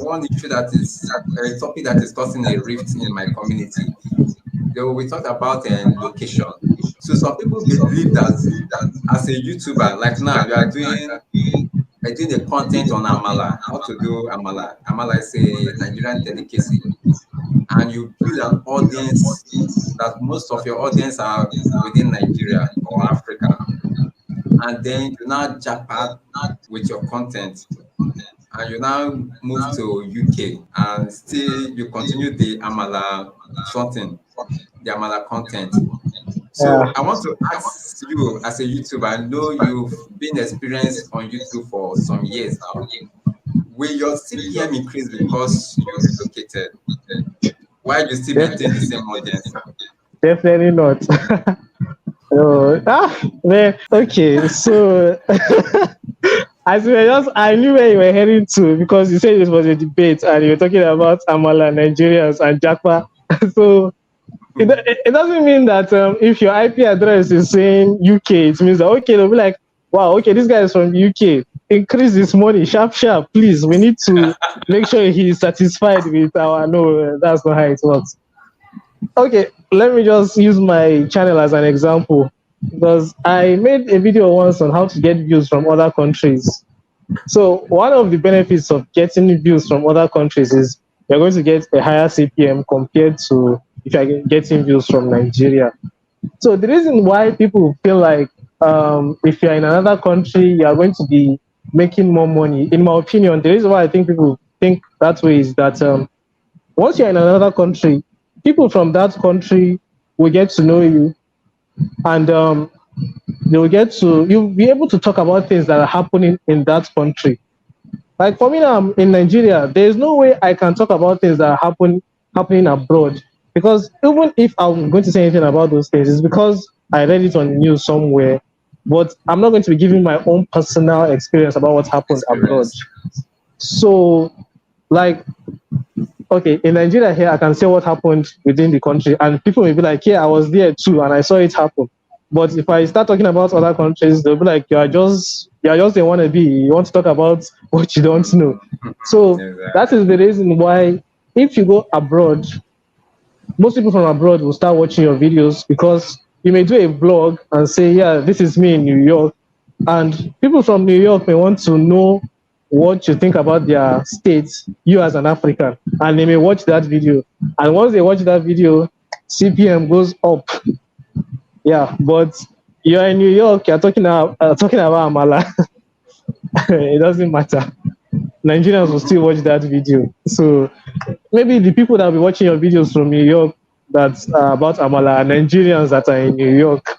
one issue that is a topic that is causing a rift in my community. We talked about location. So some people believe that as a YouTuber, like now, you are doing the content on amala, how to do amala. Amala is a Nigerian delicacy, and you build an audience that most of your audience are within Nigeria or Africa, and then you now jackpot with your content, and you now move to UK, and still you continue the amala something, the amala content. So Yeah. I want to ask you, as a YouTuber, I know you've been experienced on YouTube for some years now. Will your CPM increase because you relocated? Why do you still Def- maintain the same audience? Definitely not. Oh, man. Okay, so as we were just, I knew where you were heading to because you said this was a debate and you were talking about Amala, Nigerians, and Jakpa. So it doesn't mean that if your IP address is saying UK, it means that okay, they'll be like, wow, okay, this guy is from UK. Increase this money, sharp, sharp, please. We need to make sure he's satisfied with our. No, that's not how it works. Okay, let me just use my channel as an example because I made a video once on how to get views from other countries. So one of the benefits of getting views from other countries is you're going to get a higher CPM compared to if you're getting views from Nigeria. So the reason why people feel like if you're in another country, you are going to be making more money, in my opinion, the reason why I think people think that way is that once you're in another country, people from that country will get to know you, and you'll be able to talk about things that are happening in that country. Like for me now, I'm in Nigeria. There's no way I can talk about things that are happening abroad because even if I'm going to say anything about those things, it's because I read it on the news somewhere. But I'm not going to be giving my own personal experience about what happened abroad. Experience. So, like, okay, in Nigeria here, I can say what happened within the country, and people will be like, "Yeah, I was there too, and I saw it happen." But if I start talking about other countries, they'll be like, "You're just a wannabe. You want to talk about what you don't know." So that is Exactly. the reason why, if you go abroad, most people from abroad will start watching your videos because you may do a vlog and say, "Yeah, this is me in New York," and people from New York may want to know what you think about their state, you as an African, and they may watch that video. And once they watch that video, CPM goes up. Yeah, but you're in New York, you're talking about Amala. It doesn't matter. Nigerians will still watch that video. So maybe the people that will be watching your videos from New York that's about Amala are Nigerians that are in New York.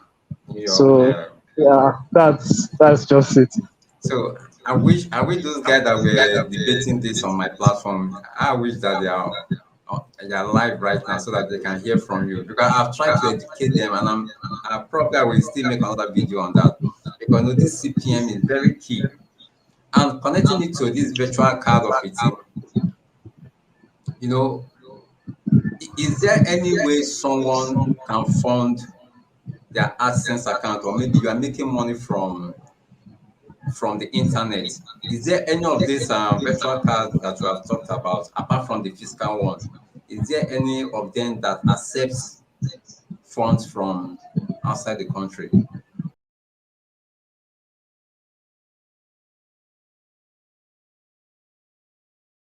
New York. So Yeah. yeah, that's just it. So I wish those guys that were debating this on my platform, I wish that they are live right now so that they can hear from you. Because I've tried to educate them, and I probably will still make another video on that. Because you know, this CPM is very key. And connecting it to this virtual card of it, you know, is there any way someone can fund their AdSense account, or maybe you are making money from the internet? Is there any of these virtual cards that you have talked about, apart from the physical one? Is there any of them that accepts funds from outside the country?